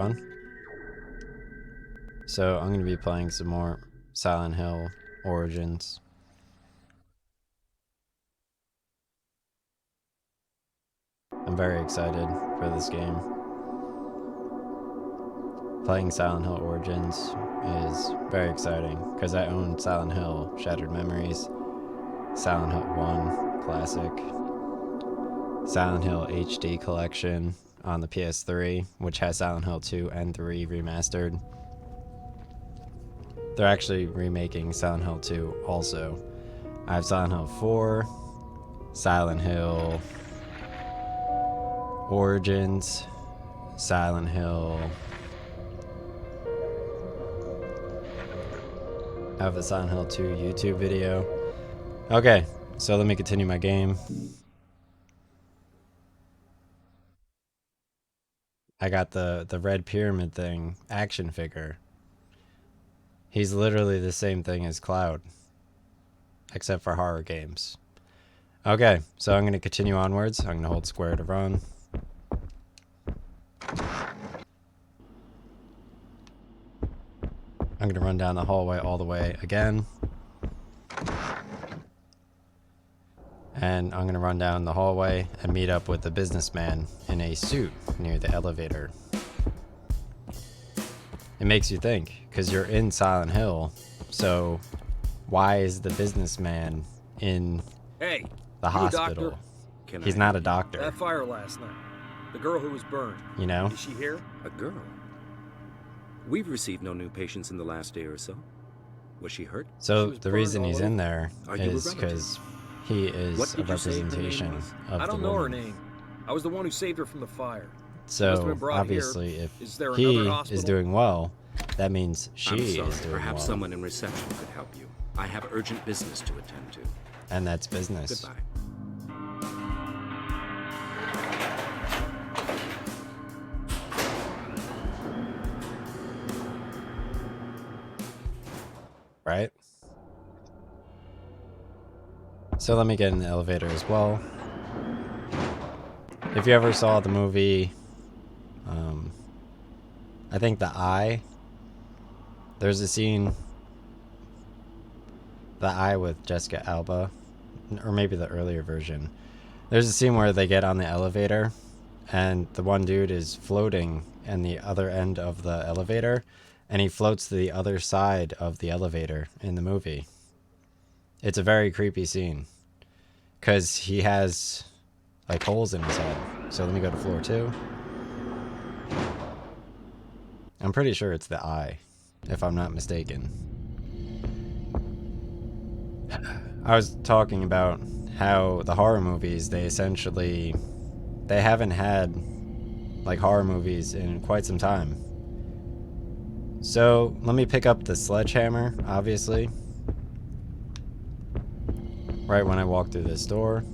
Fun. So I'm going to be playing some more Silent Hill Origins. I'm very excited for this game. Playing Silent Hill Origins is very exciting because I own Silent Hill Shattered Memories, Silent Hill 1 Classic, Silent Hill HD Collection on the PS3, which has Silent Hill 2 and 3 remastered. They're actually remaking Silent Hill 2 also. I have Silent Hill 4, Silent Hill Origins, Silent Hill. I have the Silent Hill 2 YouTube video. Okay, so let me continue my game. I got the Red Pyramid thing action figure. He's literally the same thing as Cloud, except for horror games. Okay, so I'm going to continue onwards. I'm going to hold square to run. I'm going to run down the hallway all the way again. And I'm going to run down the hallway and meet up with the businessman in a suit near the elevator. It makes you think, because you're in Silent Hill, so why is the businessman in the hospital? He's not a doctor. That fire last night. The girl who was burned. You know? Is she here? A girl? We've received no new patients in the last day or so. Was she hurt? So the reason he's in there is because he is a representation of the woman. I don't know her name. I was the one who saved her from the fire. So obviously, if he is doing well, that means she is doing well. Perhaps someone in reception could help you. I have urgent business to attend to. And that's business. Goodbye. Right? So let me get in the elevator as well. If you ever saw the movie, I think The Eye, there's a scene, The Eye with Jessica Alba, or maybe the earlier version. There's a scene where they get on the elevator and the one dude is floating in the other end of the elevator, and he floats to the other side of the elevator in the movie. It's a very creepy scene because he has like holes in his head. So let me go to floor 2. I'm pretty sure it's The Eye, if I'm not mistaken. I was talking about how the horror movies, they haven't had like horror movies in quite some time. So let me pick up the sledgehammer, obviously, right when I walk through this door.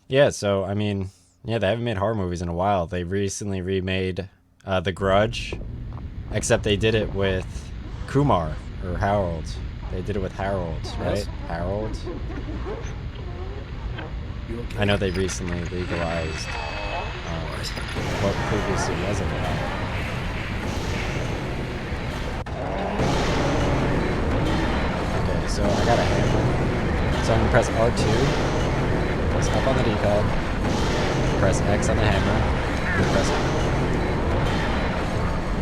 Yeah, so I mean, yeah, they haven't made horror movies in a while. They recently remade The Grudge, except they did it with Kumar, or Harold. They did it with Harold, right? Yes. Harold? I know they recently legalized what previously wasn't allowed. Okay, so I got a hammer. So I'm going to press R2, press up on the D-pad, press X on the hammer, press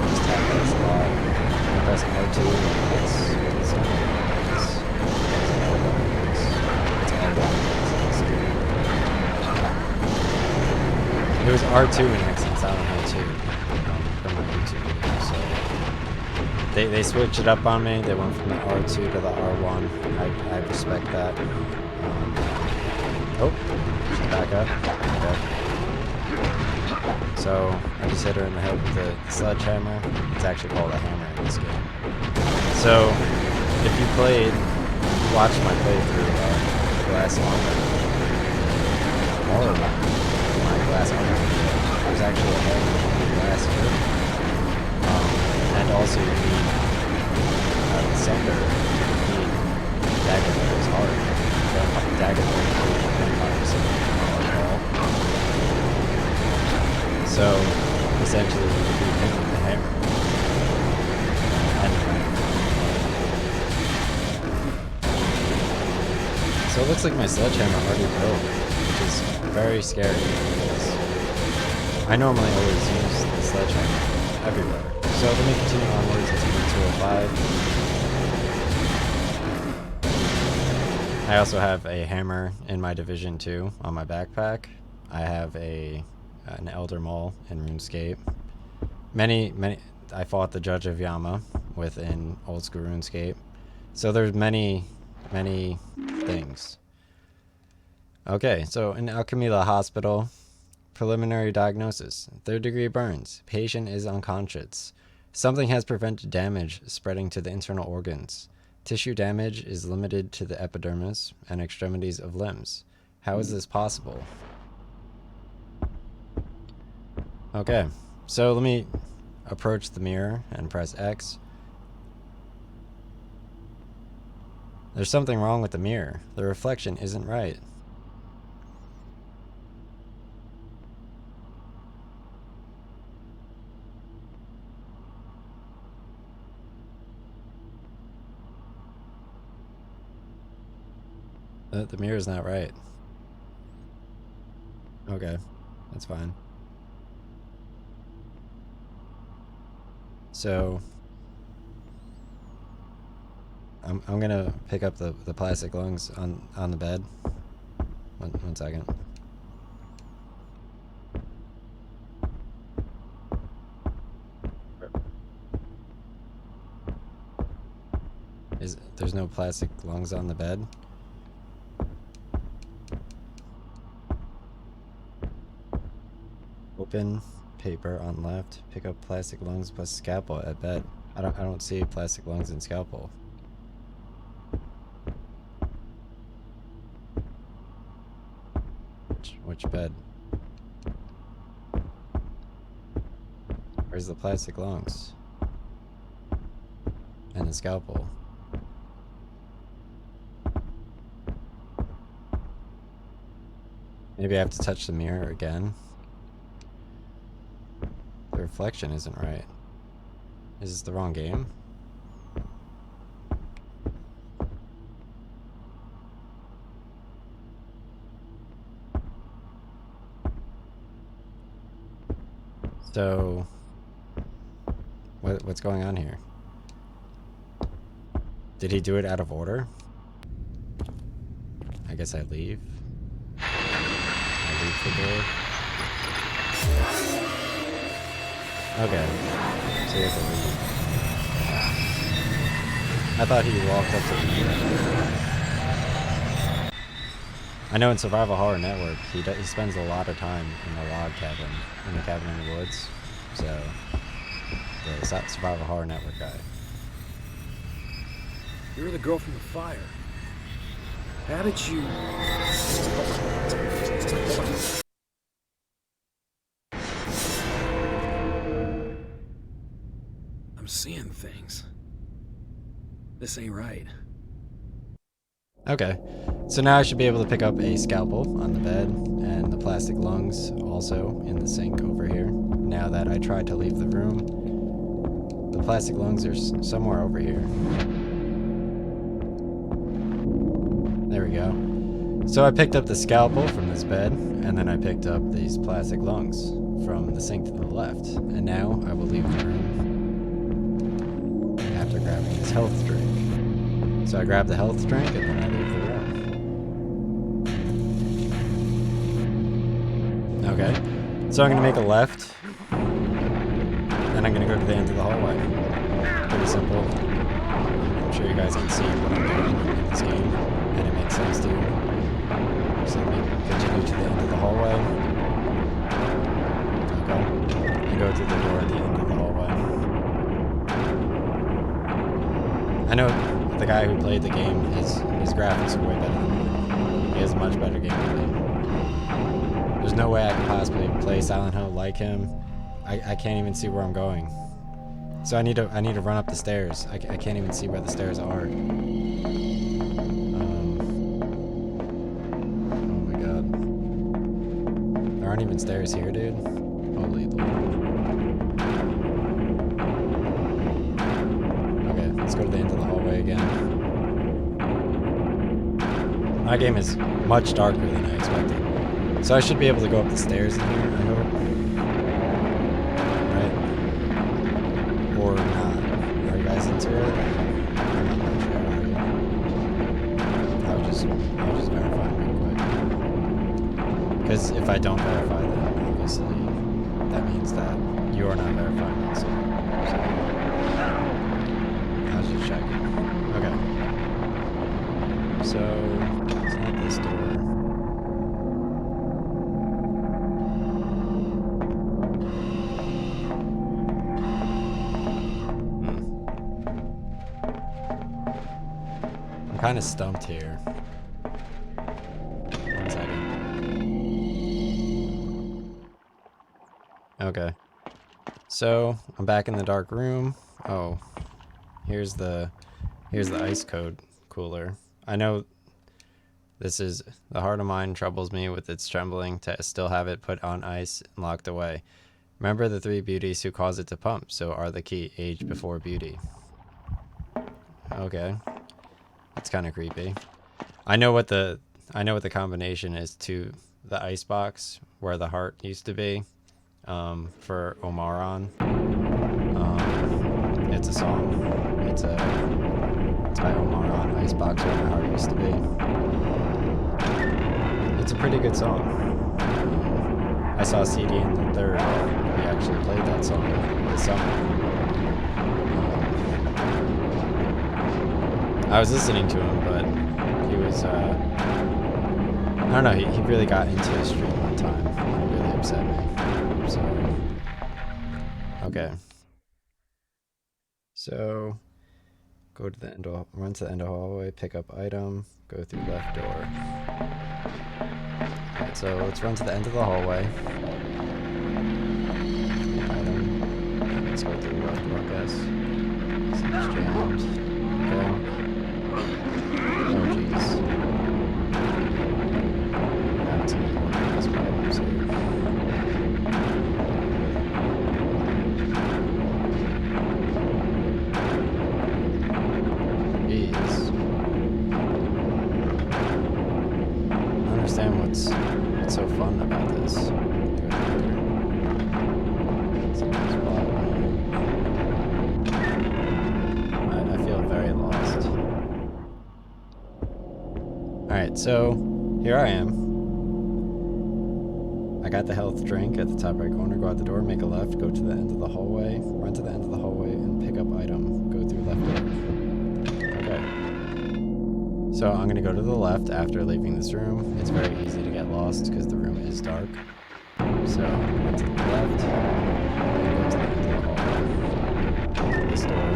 just tap X a lot, and press R2, X. It was R2 and X in Silent Hill 2 from my YouTube video, so they switched it up on me. They went from the R2 to the R1. I respect that. Oh, she's back up. Okay. So I just hit her in the head with the sledgehammer. It's actually called a hammer in this game. So if you watched my playthrough Glass Armor, or my Glass Armor, there's actually a hammer in the glass here. And also you need the sender, you need dagger that is hard. Dagger that is hard. So essentially, if you hit looks like my sledgehammer already broke, which is very scary because I normally always use the sledgehammer everywhere. So let me continue onwards into E205. I also have a hammer in my division 2 on my backpack. I have an Elder Maul in RuneScape. I fought the Judge of Yama within Old School RuneScape. So there's many things. Okay, so in Alchemila Hospital, preliminary diagnosis, 3rd degree burns. Patient is unconscious. Something has prevented damage spreading to the internal organs. Tissue damage is limited to the epidermis and extremities of limbs. How is this possible? Okay, so let me approach the mirror and press X. There's something wrong with the mirror. The reflection isn't right. The mirror's not right. Okay, that's fine. So I'm gonna pick up the plastic lungs on the bed. One second. There's no plastic lungs on the bed? Open paper on left. Pick up plastic lungs plus scalpel at bed. I don't see plastic lungs and scalpel. Which bed? Where's the plastic lungs? And the scalpel? Maybe I have to touch the mirror again. The reflection isn't right. Is this the wrong game? So, what's going on here? Did he do it out of order? I guess I leave. I leave the door. Okay, so he has to leave. I thought he walked up to the I know in Survival Horror Network, he spends a lot of time in the log cabin, in the cabin in the woods. So, the Survival Horror Network guy. You're the girl from the fire. How did you... I'm seeing things. This ain't right. Okay, so now I should be able to pick up a scalpel on the bed and the plastic lungs also in the sink over here. Now that I tried to leave the room, the plastic lungs are somewhere over here. There we go. So I picked up the scalpel from this bed, and then I picked up these plastic lungs from the sink to the left. And now I will leave the room after grabbing this health drink. So I grab the health drink, and then I leave the room. Okay. So I'm going to make a left, and I'm going to go to the end of the hallway. Pretty simple. I'm sure you guys can see what I'm doing in this game. And it makes sense to you. So let me continue to the end of the hallway. Okay. And go through the door at the end of the hallway. I know the guy who played the game, his graphics are way better than me. He has a much better game than me. There's no way I could possibly play Silent Hill like him. I can't even see where I'm going. So I need to run up the stairs. I can't even see where the stairs are. There aren't even stairs here, dude. Holy Lord. Okay, let's go to the end of the hallway again. My game is much darker than I expected. So I should be able to go up the stairs in here, I hope. Right? Or not. Are you guys into it? I'm not sure. I'll just verify real quick. Because if I don't verify, then obviously that means that you are not verifying also. So I was just checking. Okay. So it's not this door. I'm kind of stumped here. One second. Okay. So I'm back in the dark room. Oh, here's the ice code cooler. I know this is the heart of mine troubles me with its trembling to still have it put on ice and locked away. Remember the 3 beauties who cause it to pump, so are the key, age before beauty. Okay. That's kind of creepy. I know what the combination is to the ice box where the heart used to be, for Omaron. It's a song. It's by Omaron, Icebox where my heart used to be. It's a pretty good song. I saw CD in the third. He actually played that song this summer. I was listening to him, but he was, I don't know, he really got into his stream one time, and it really upset me, so, okay. So, go to the end of, run to the end of the hallway, pick up item, go through left door. Alright, so let's run to the end of the hallway. Item, let's go through the left door, I guess. Seems jammed. Okay. Oh jeez. That's some organized problems here. Jeez. I don't understand what's so fun about this. I feel very lost. Alright, so here I am. I got the health drink at the top right corner. Go out the door, make a left, go to the end of the hallway, run to the end of the hallway, and pick up item. Go through left door. Okay. So I'm gonna go to the left after leaving this room. It's very easy to get lost because the room is dark. So go to the left, and go to the end of the hallway. Go to this door.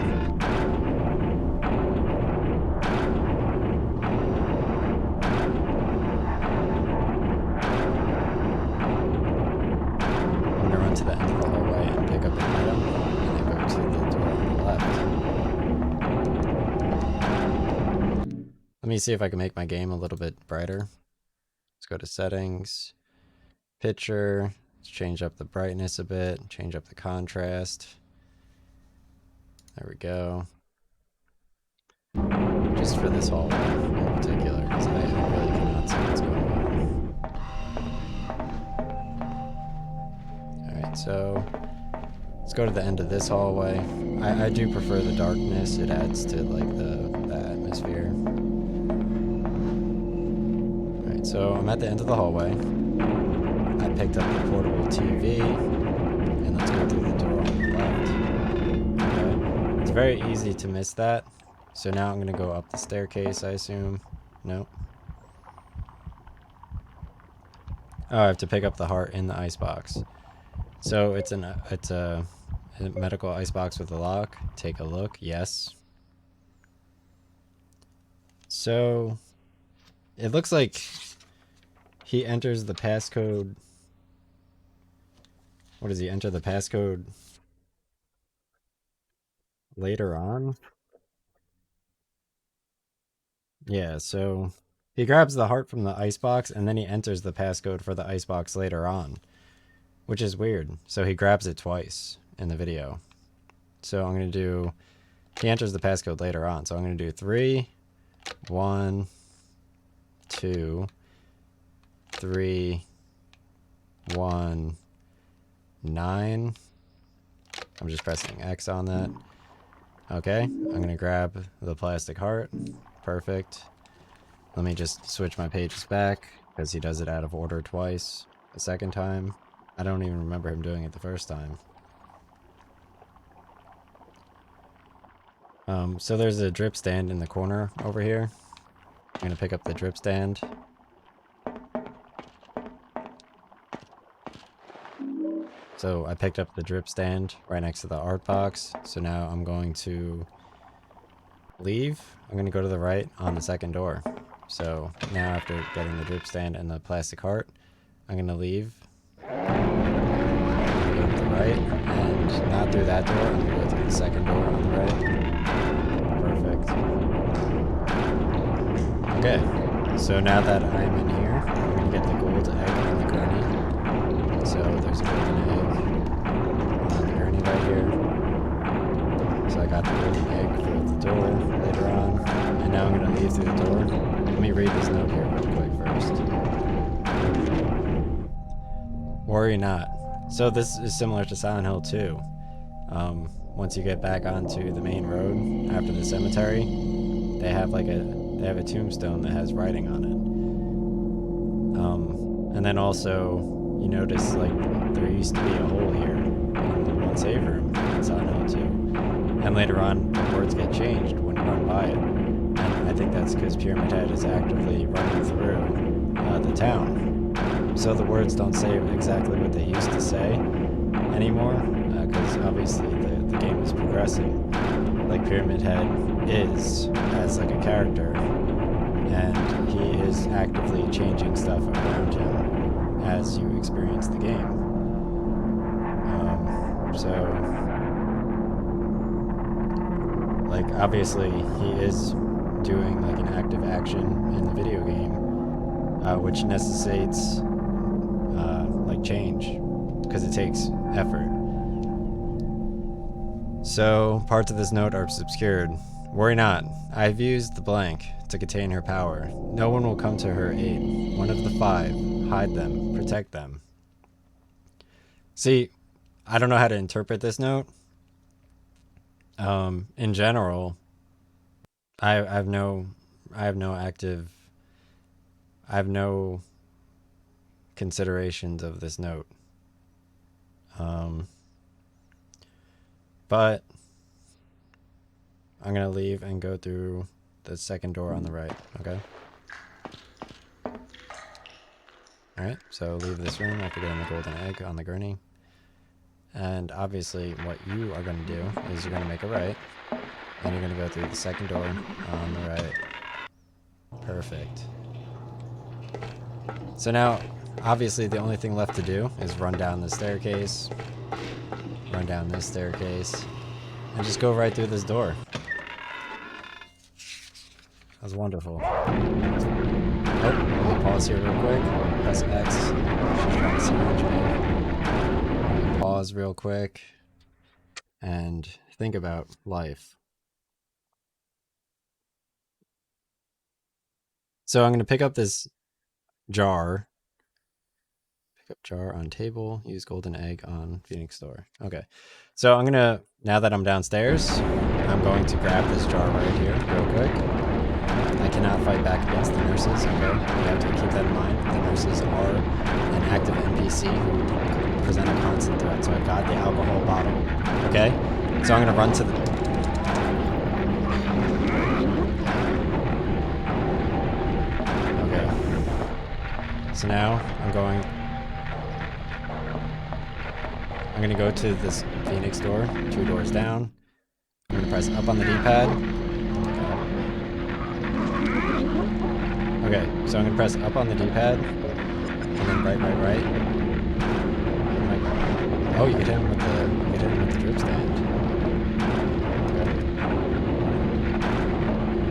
To the end of the hallway and pick up an item, and then go to the door on the left. Let me see if I can make my game a little bit brighter. Let's go to settings, picture, let's change up the brightness a bit, change up the contrast. There we go. Just for this hallway in particular, because I really cannot see what's going on. Alright, so let's go to the end of this hallway. I do prefer the darkness. It adds to like the atmosphere. Alright, so I'm at the end of the hallway. I picked up the portable TV, and let's go through the door on the left. Okay. It's very easy to miss that. So now I'm gonna go up the staircase, I assume. Nope. Oh, I have to pick up the heart in the icebox. So it's a medical icebox with a lock. Take a look. Yes. So it looks like he enters the passcode. What does he enter the passcode later on? Yeah, so he grabs the heart from the icebox and then he enters the passcode for the icebox later on, which is weird. So he grabs it twice in the video. So I'm going to do, he enters the passcode later on. So I'm going to do 3, 1, 2, 3, 1, 9. I'm just pressing X on that. Okay, I'm gonna grab the plastic heart. Perfect. Let me just switch my pages back, because he does it out of order twice. The second time, I don't even remember him doing it the first time. So there's a drip stand in the corner over here. I'm gonna pick up the drip stand. So I picked up the drip stand right next to the art box. So now I'm going to leave. I'm going to go to the right on the second door. So now after getting the drip stand and the plastic heart, I'm going to leave. I'm gonna go to the right and not through that door. I'm going to go through the second door on the right. Perfect. Okay. So now that I'm in here, I'm going to get the gold egg on the gurney. So there's a golden egg on the gurney right here. So I got the golden egg through the door later on. And now I'm going to leave through the door. Let me read this note here real quick first. Worry not. So this is similar to Silent Hill 2. Once you get back onto the main road after the cemetery, they have a tombstone that has writing on it. And then also you notice like there used to be a hole here in the one save room in Silent Hill 2. And later on the words get changed when you run by it. And I think that's because Pyramid Head is actively running through the town. So the words don't say exactly what they used to say anymore, because obviously the game is progressing. Like Pyramid Head is as like a character, and he is actively changing stuff around him as you experience the game. Like obviously he is doing like an active action in the video game, which necessitates like change, because it takes effort. So parts of this note are obscured. Worry not, I've used the blank to contain her power. No one will come to her aid. One of the 5. Hide them. Protect them. See, I don't know how to interpret this note. In general, I have no considerations of this note. But I'm gonna leave and go through the second door on the right, okay? Alright, so leave this room after getting the golden egg on the gurney. And obviously what you are gonna do is you're gonna make a right, and you're gonna go through the second door on the right. Perfect. So now, obviously the only thing left to do is run down the staircase, run down this staircase, and just go right through this door. That was wonderful. Oh, let me pause here real quick. Press X. Pause real quick and think about life. So I'm going to pick up this jar. Pick up jar on table. Use golden egg on Phoenix door. Okay. So I'm going to, now that I'm downstairs, I'm going to grab this jar right here real quick. I cannot fight back against the nurses, okay? You have to keep that in mind. The nurses are an active NPC who present a constant threat. So I've got the alcohol bottle, okay? So I'm going to run to the... Okay. So now I'm going to go to this Phoenix door, 2 doors down. I'm going to press up on the D-pad. Okay, so I'm going to press up on the D-pad, and then right. Oh, you can hit him with the drip stand. Okay.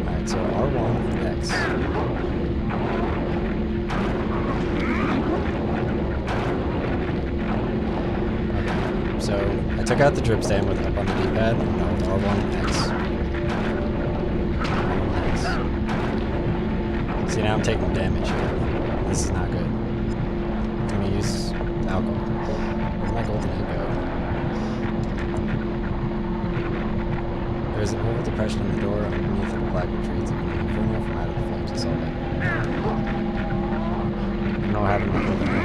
Alright, so R1, X. Okay, so I took out the drip stand with up on the D-pad, and now with R1, X. See, now I'm taking damage here. This is not good. I'm gonna use alcohol. Where'd my golden egg go? There's an over depression in the door underneath the black retreats. I'm going inferno from out of the flames. It's all right. I don't know what happened to my golden egg.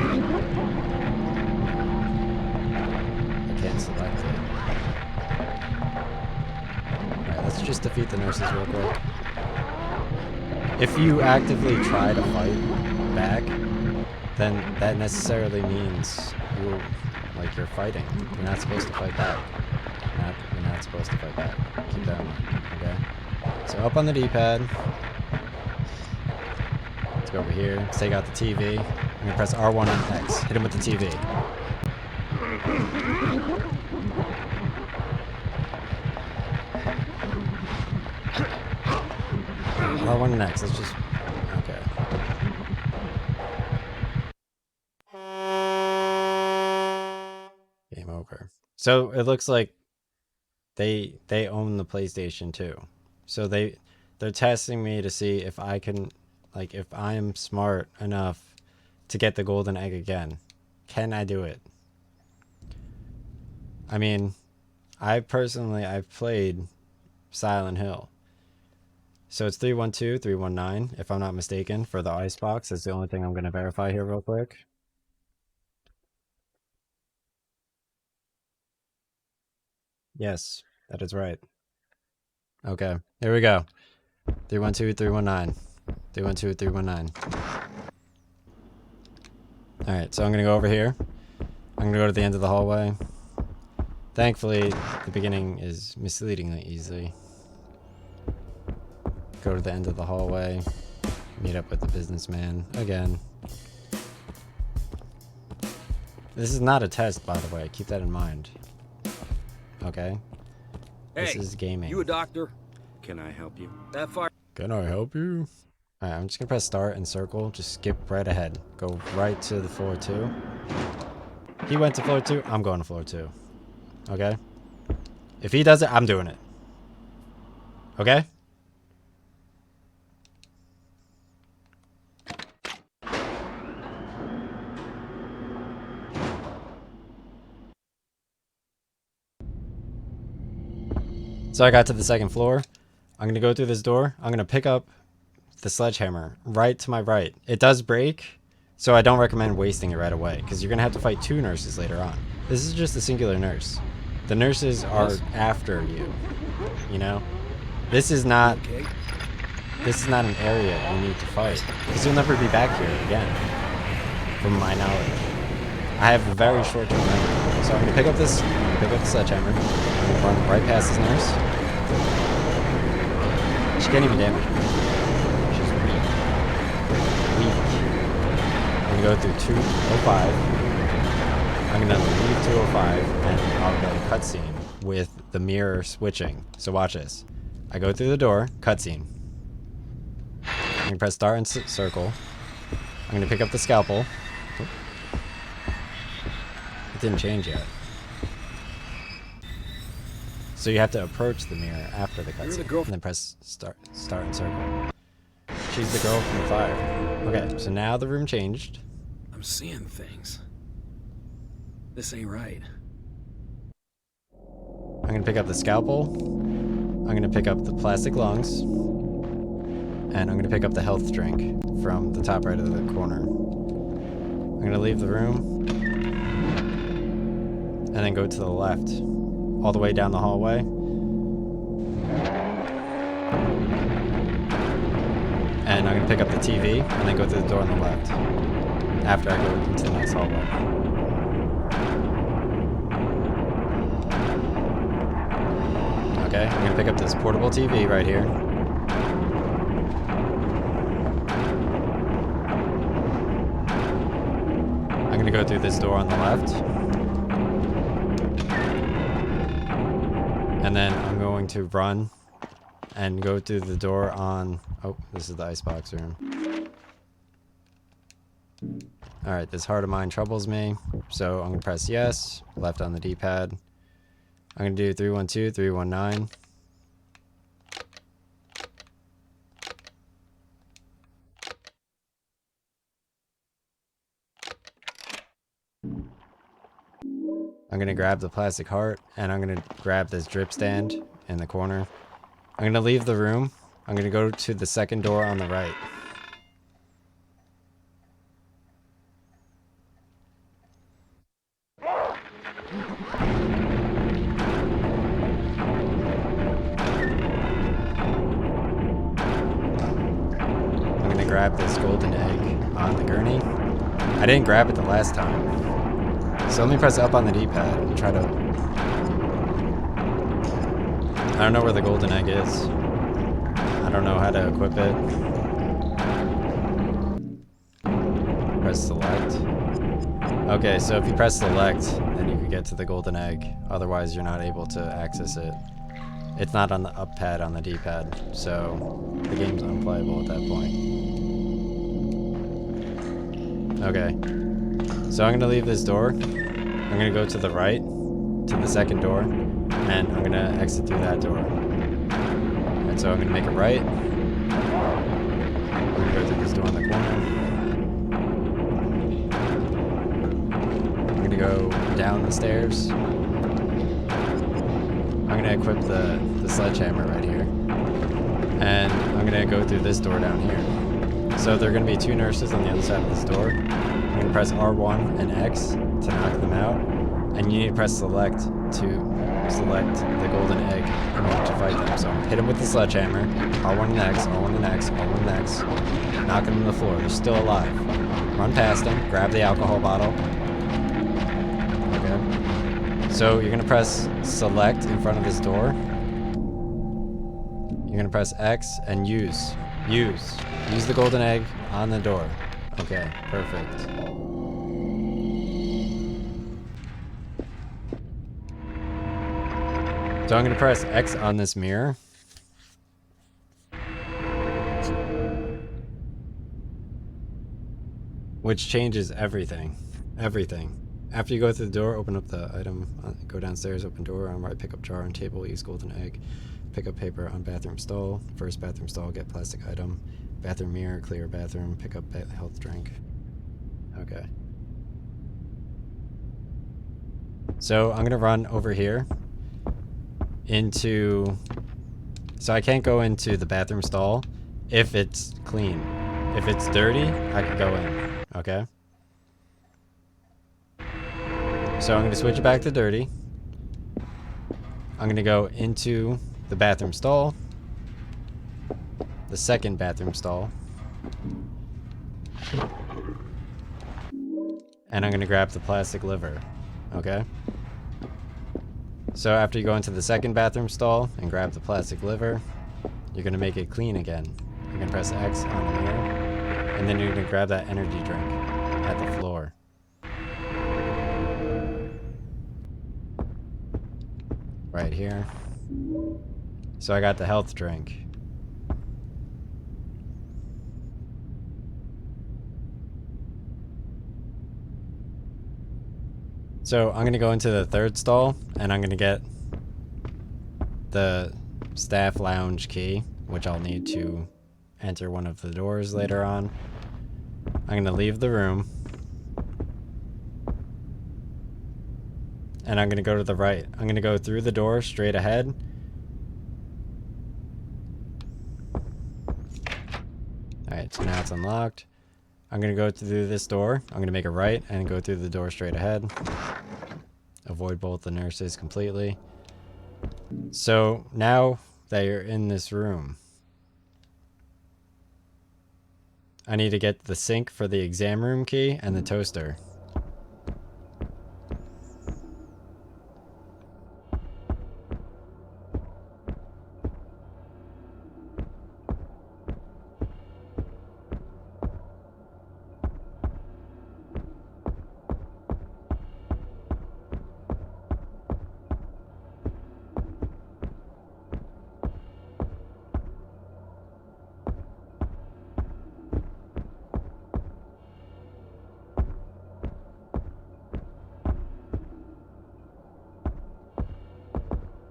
I can't select it. Alright, let's just defeat the nurses real quick. If you actively try to fight back, then that necessarily means you're fighting. You're not supposed to fight back. You're not supposed to fight back. Keep that in mind, okay? So up on the D-pad. Let's go over here. Let's take out the TV. I'm gonna press R1 and X. Hit him with the TV. R1 and X. Let's just... Okay. Game over. So it looks like they own the PlayStation too. So they're testing me to see if I can, like, if I'm smart enough to get the golden egg again. Can I do it? I mean, I've played Silent Hill. So it's 312, 319, if I'm not mistaken, for the icebox. That's the only thing I'm going to verify here real quick. Yes, that is right. Okay, here we go. 312, 319. 312, 319. Alright, so I'm going to go over here. I'm going to go to the end of the hallway. Thankfully, the beginning is misleadingly easy. Go to the end of the hallway. Meet up with the businessman again. This is not a test, by the way. Keep that in mind. Okay? Hey, this is gaming. you a doctor? Can I help you? That fire. Can I help you? Alright, I'm just gonna press start and circle. Just skip right ahead. Go right to the floor 2. He went to floor 2. I'm going to floor 2. Okay? If he does it, I'm doing it. Okay? So I got to the second floor. I'm going to go through this door. I'm going to pick up the sledgehammer right to my right. It does break, so I don't recommend wasting it right away, because you're going to have to fight 2 nurses later on. This is just a singular nurse. The nurses are after you, you know? This is not an area you need to fight, because you'll never be back here again, from my knowledge. I have a very short-term memory. So I'm going to pick up the sledgehammer. I'm going to run right past this nurse. She can't even damage me. She's weak. I'm going to go through 205. I'm going to leave 205, and I'll go cutscene with the mirror switching. So watch this. I go through the door, cutscene. I'm going to press start and circle. I'm going to pick up the scalpel. It didn't change yet. So you have to approach the mirror after the cutscene, and then press start and circle. She's the girl from the fire. Okay, so now the room changed. I'm seeing things. This ain't right. I'm gonna pick up the scalpel. I'm gonna pick up the plastic lungs. And I'm gonna pick up the health drink from the top right of the corner. I'm gonna leave the room. And then go to the left. All the way down the hallway. And I'm gonna pick up the TV and then go through the door on the left. After I go into the next hallway. Okay, I'm gonna pick up this portable TV right here. I'm gonna go through this door on the left. And then I'm going to run and go through the door on... Oh, this is the icebox room. Alright, this heart of mine troubles me. So I'm going to press yes, left on the D-pad. I'm going to do 312, 319. I'm gonna grab the plastic heart, and I'm gonna grab this drip stand in the corner. I'm gonna leave the room. I'm gonna go to the second door on the right. I'm gonna grab this golden egg on the gurney. I didn't grab it the last time. So let me press up on the D-pad and try to... I don't know where the golden egg is. I don't know how to equip it. Press select. Okay, so if you press select, then you can get to the golden egg. Otherwise, you're not able to access it. It's not on the up pad on the D-pad, so the game's unplayable at that point. Okay, so I'm gonna leave this door. I'm gonna go to the right, to the second door, and I'm gonna exit through that door. And so I'm gonna make a right. I'm gonna go through this door in the corner. I'm gonna go down the stairs. I'm gonna equip the sledgehammer right here. And I'm gonna go through this door down here. So there are gonna be two nurses on the other side of this door. I'm gonna press R1 and X to knock them out. And you need to press select to select the golden egg in order to fight them. So hit them with the sledgehammer, R1 and X, R1 and X, R1 and X, knock them to the floor. They're still alive. Run past them, grab the alcohol bottle. Okay. So you're gonna press select in front of this door. You're gonna press X and use the golden egg on the door. Okay, perfect. So I'm gonna press X on this mirror. Which changes everything. Everything. After you go through the door, open up the item, go downstairs, open door, on right, pick up jar on table, use golden egg, pick up paper on bathroom stall, first bathroom stall, get plastic item, bathroom mirror, clear bathroom, pick up health drink. Okay. So I'm gonna run over here into, so I can't go into the bathroom stall if it's clean. If it's dirty, I can go in, okay? So I'm gonna switch it back to dirty. I'm gonna go into the bathroom stall, the second bathroom stall, and I'm gonna grab the plastic liver, okay? So after you go into the second bathroom stall and grab the plastic liver, you're gonna make it clean again. You're gonna press X on the mirror, and then you're gonna grab that energy drink at the floor. Right here. So I got the health drink. So I'm gonna go into the third stall and I'm gonna get the staff lounge key, which I'll need to enter one of the doors later on. I'm gonna leave the room. And I'm gonna go to the right. I'm gonna go through the door straight ahead. Alright, so now it's unlocked. I'm gonna go through this door. I'm gonna make a right and go through the door straight ahead. Avoid both the nurses completely. So now that you're in this room, I need to get the sink for the exam room key and the toaster.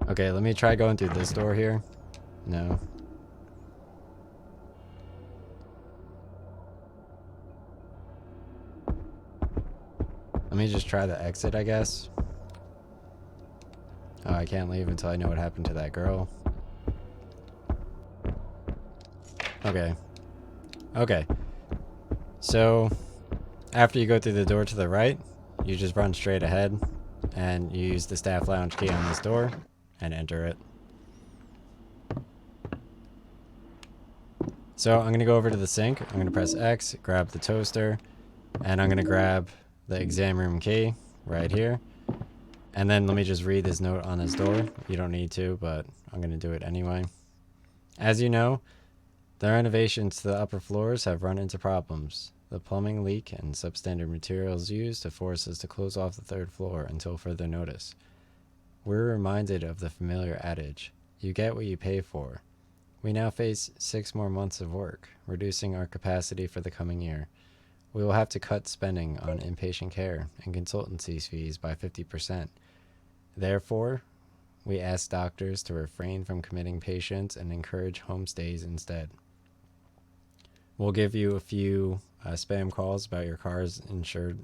Okay, let me try going through this door here. No. Let me just try the exit, I guess. Oh, I can't leave until I know what happened to that girl. Okay. Okay. So, after you go through the door to the right, you just run straight ahead, and you use the staff lounge key on this door, and enter it. So, I'm going to go over to the sink. I'm going to press X, grab the toaster, and I'm going to grab the exam room key right here. And then let me just read this note on this door. You don't need to, but I'm going to do it anyway. As you know, the renovations to the upper floors have run into problems. The plumbing leak and substandard materials used to force us to close off the third floor until further notice. We're reminded of the familiar adage, you get what you pay for. We now face 6 more months of work, reducing our capacity for the coming year. We will have to cut spending on inpatient care and consultancy fees by 50%. Therefore, we ask doctors to refrain from committing patients and encourage home stays instead. We'll give you a few spam calls about your car's insured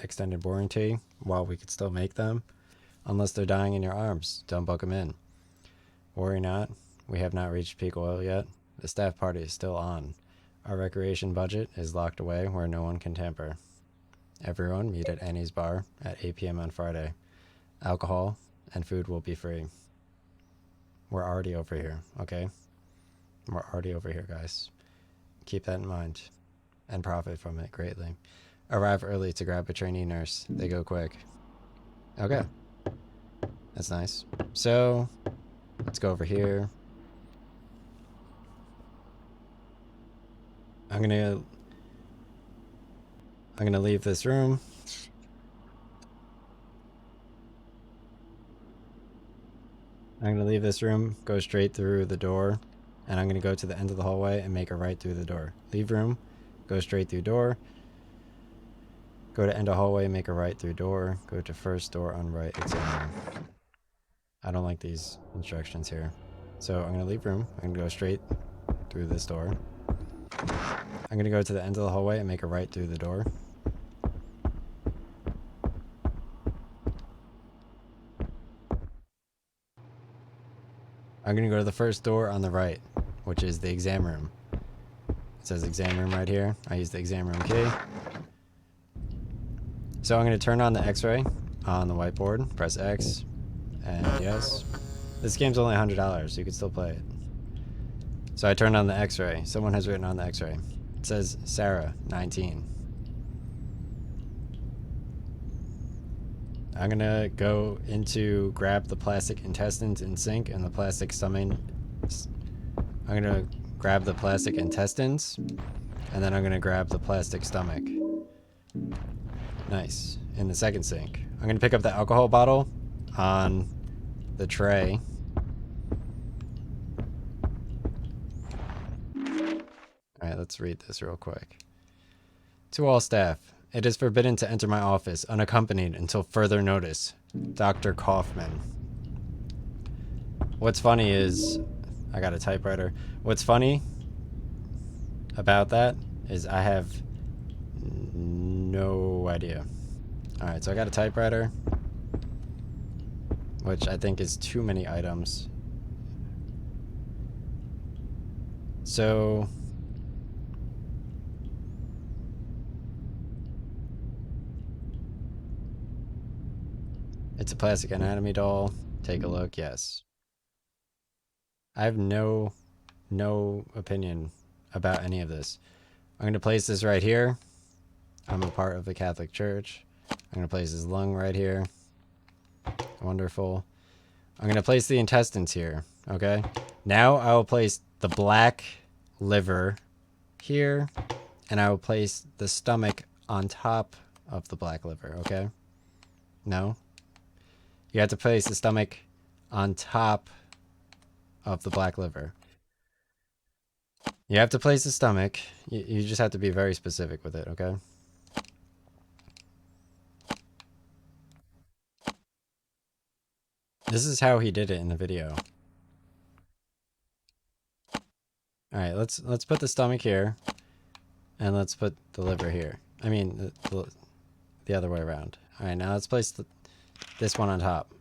extended warranty while we could still make them. Unless they're dying in your arms, don't book them in. Worry not, we have not reached peak oil yet. The staff party is still on. Our recreation budget is locked away where no one can tamper. Everyone meet at Annie's Bar at 8 p.m. on Friday. Alcohol and food will be free. We're already over here, okay? We're already over here, guys. Keep that in mind and profit from it greatly. Arrive early to grab a trainee nurse. They go quick. Okay. That's nice. So, let's go over here. I'm gonna leave this room. I'm gonna leave this room, go straight through the door, and I'm gonna go to the end of the hallway and make a right through the door. Leave room, go straight through door, go to end of hallway, make a right through door, go to first door on right, exam room. I don't like these instructions here. So I'm gonna leave room, I'm gonna go straight through this door. I'm gonna go to the end of the hallway and make a right through the door. I'm gonna go to the first door on the right, which is the exam room. It says exam room right here. I use the exam room key. So I'm gonna turn on the X-ray on the whiteboard, press X, and yes. This game's only $100, so you can still play it. So I turned on the X-ray. Someone has written on the X-ray. It says Sarah, 19. I'm gonna go into grab the plastic intestines in sink and the plastic stomach. I'm gonna grab the plastic intestines, and then I'm gonna grab the plastic stomach. Nice. In the second sink. I'm gonna pick up the alcohol bottle on the tray. Alright, let's read this real quick. To all staff, it is forbidden to enter my office unaccompanied until further notice. Dr. Kaufman. What's funny is, I got a typewriter. What's funny about that is I have no idea. Alright, so I got a typewriter, which I think is too many items. So it's a plastic anatomy doll. Take a look, yes. I have no opinion about any of this. I'm going to place this right here. I'm a part of the Catholic Church. I'm going to place his lung right here. Wonderful. I'm going to place the intestines here, okay? Now I will place the black liver here, and I will place the stomach on top of the black liver, okay? No? You have to place the stomach on top of the black liver. You have to place the stomach. You just have to be very specific with it, okay? This is how he did it in the video. Alright, let's put the stomach here. And let's put the liver here. I mean, the other way around. Alright, now let's place this one on top.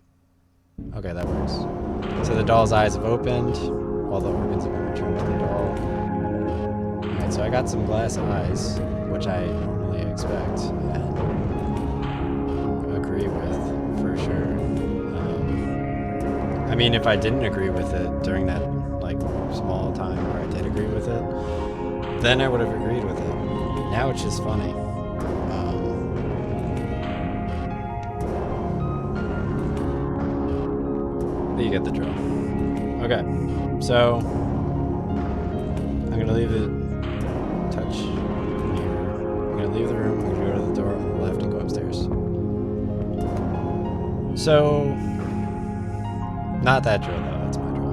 Okay, that works. So the doll's eyes have opened. All the organs have been returned to the doll. Alright, so I got some glass eyes, which I normally expect and agree with, for sure. I mean, if I didn't agree with it during that, like, small time where I did agree with it, then I would have agreed with it. Now it's just funny. But you get the drill. Okay, so I'm gonna leave it. Touch mirror. I'm gonna leave the room. I'm gonna go to the door on the left and go upstairs. So, not that drill though. That's my drill.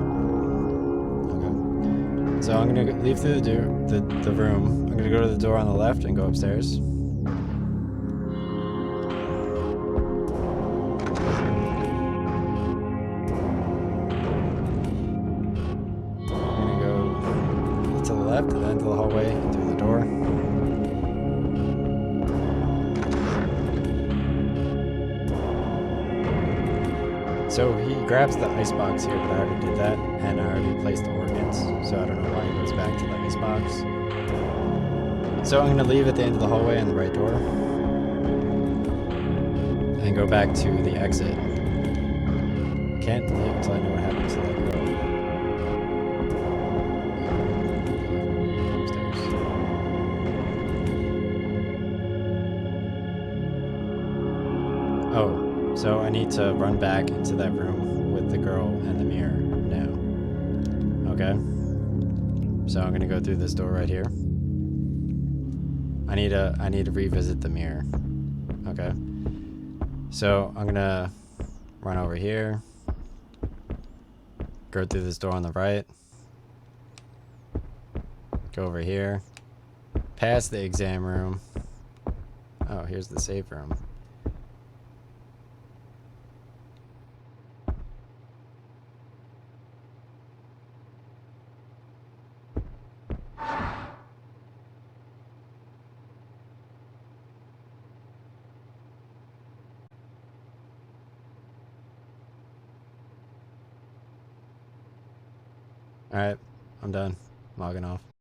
Okay. So I'm gonna leave through the room. I'm gonna go to the door on the left and go upstairs. Left and then to the hallway and through the door. So he grabs the icebox here, but I already did that, and I already placed the organs, so I don't know why he goes back to the icebox. So I'm gonna leave at the end of the hallway on the right door, and go back to the exit. Can't leave until I know what happens to that girl. Oh, so I need to run back into that room with the girl and the mirror now. Okay. So I'm gonna go through this door right here. I need to revisit the mirror. Okay. So I'm gonna run over here. Go through this door on the right. Go over here. Past the exam room. Oh, here's the safe room. Alright, I'm done. Logging off.